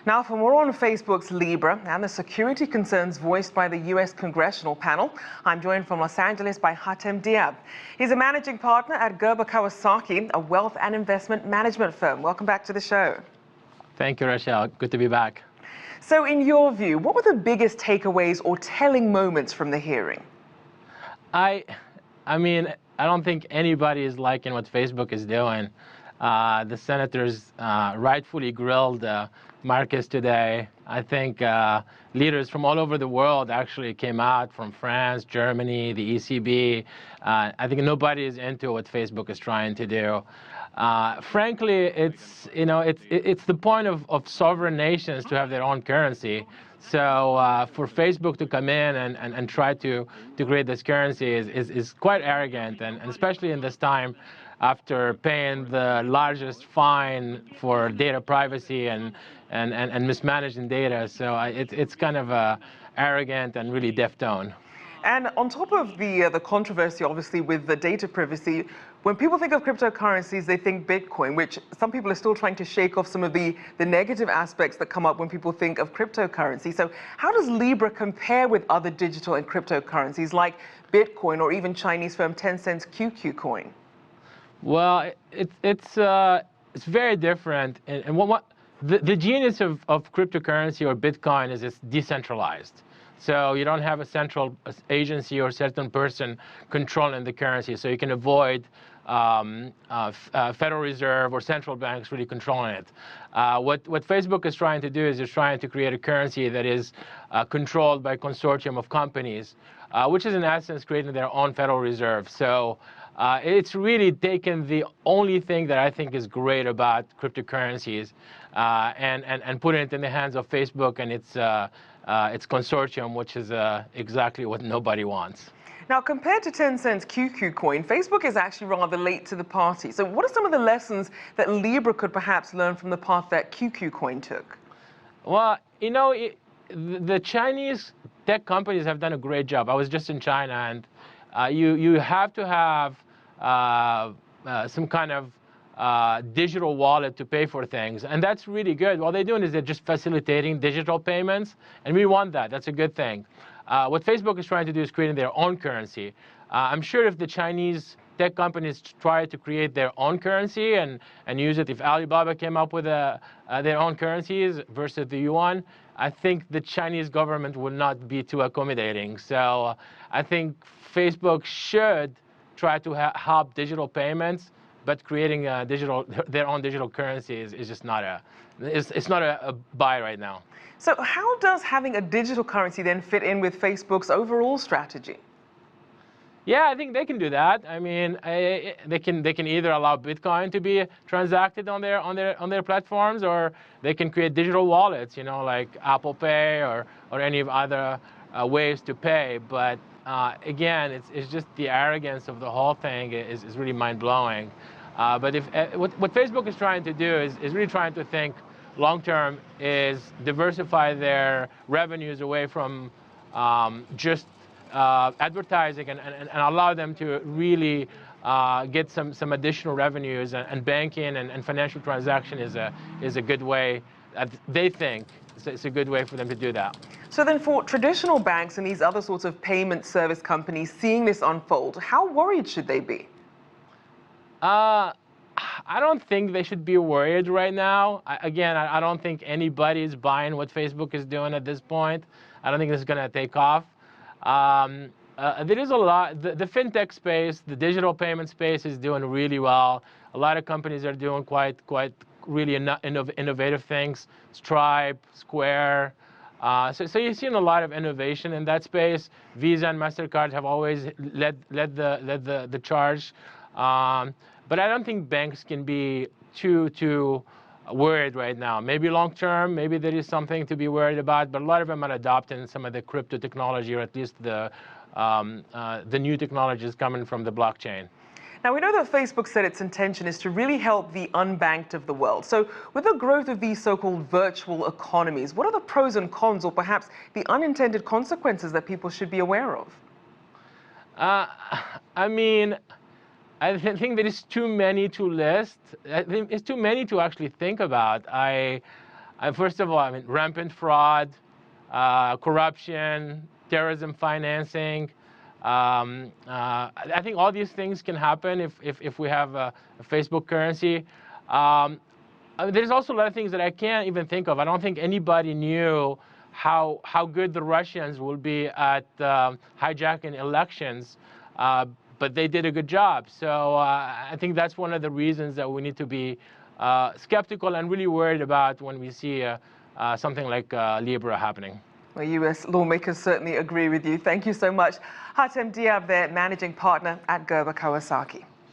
Now, for more on Facebook's Libra and the security concerns voiced by the U.S. congressional panel, I'm joined from Los Angeles by Hatem Dhiab. He's a managing partner at Gerber Kawasaki, a wealth and investment management firm. Welcome back to the show. Thank you, Rochelle. Good to be back. So in your view, what were the biggest takeaways or telling moments from the hearing? I mean, I don't think anybody is liking what Facebook is doing. The senators rightfully grilled Marcus today. I think leaders from all over the world actually came out, from France, Germany, the ECB. I think nobody is into what Facebook is trying to do. Frankly, it's the point of sovereign nations to have their own currency. So for Facebook to come in and try to create this currency is quite arrogant, and especially in this time after paying the largest fine for data privacy and mismanaging data. So it's kind of arrogant and really deaf tone. And on top of the controversy, obviously, with the data privacy, when people think of cryptocurrencies, they think Bitcoin, which some people are still trying to shake off some of the negative aspects that come up when people think of cryptocurrency. So how does Libra compare with other digital and cryptocurrencies like Bitcoin or even Chinese firm Tencent's QQ coin? Well, it's very different. And the genius of cryptocurrency or Bitcoin is it's decentralized. So you don't have a central agency or certain person controlling the currency. So you can avoid Federal Reserve or central banks really controlling it. What Facebook is trying to do is it's trying to create a currency that is controlled by a consortium of companies, which is in essence creating their own Federal Reserve. So it's really taken the only thing that I think is great about cryptocurrencies and putting it in the hands of Facebook and its consortium, which is exactly what nobody wants. Now, compared to Tencent's QQ coin, Facebook is actually rather late to the party. So what are some of the lessons that Libra could perhaps learn from the path that QQ coin took? Well, the Chinese tech companies have done a great job. I was just in China, and you have to have some kind of digital wallet to pay for things, and that's really good. What they're doing is they're just facilitating digital payments, and we want that. That's a good thing. What Facebook is trying to do is creating their own currency. I'm sure if the Chinese tech companies try to create their own currency and use it, if Alibaba came up with their own currencies versus the yuan, I think the Chinese government would not be too accommodating. So I think Facebook should try to help digital payments, but creating their own digital currency is just not a buy right now. So how does having a digital currency then fit in with Facebook's overall strategy? Yeah, I think they can do that. I mean, they can either allow Bitcoin to be transacted on their platforms, or they can create digital wallets, like Apple Pay or any of other ways to pay. But again, it's just the arrogance of the whole thing is really mind-blowing. But what Facebook is trying to do is really trying to think long-term, is diversify their revenues away from just advertising and allow them to really get some additional revenues, and banking and financial transaction is a good way. They think it's a good way for them to do that. So then for traditional banks and these other sorts of payment service companies seeing this unfold, how worried should they be? I don't think they should be worried right now. I don't think anybody is buying what Facebook is doing at this point. I don't think this is going to take off. There is a lot. The fintech space, the digital payment space is doing really well. A lot of companies are doing quite really innovative things. Stripe, Square. So you've seen a lot of innovation in that space. Visa and MasterCard have always led the charge. But I don't think banks can be too worried right now. Maybe long term, maybe there is something to be worried about, but a lot of them are adopting some of the crypto technology, or at least the new technologies coming from the blockchain. Now, we know that Facebook said its intention is to really help the unbanked of the world. So with the growth of these so-called virtual economies, what are the pros and cons, or perhaps the unintended consequences that people should be aware of? I mean, I think there is too many to list. I think it's too many to actually think about. First of all, I mean, rampant fraud, corruption, terrorism financing. I think all these things can happen if we have a Facebook currency. I mean, there's also a lot of things that I can't even think of. I don't think anybody knew how good the Russians will be at hijacking elections, but they did a good job. So I think that's one of the reasons that we need to be skeptical and really worried about when we see something like Libra happening. Well, U.S. lawmakers certainly agree with you. Thank you so much. Hatem Dhiab, their managing partner at Gerber Kawasaki.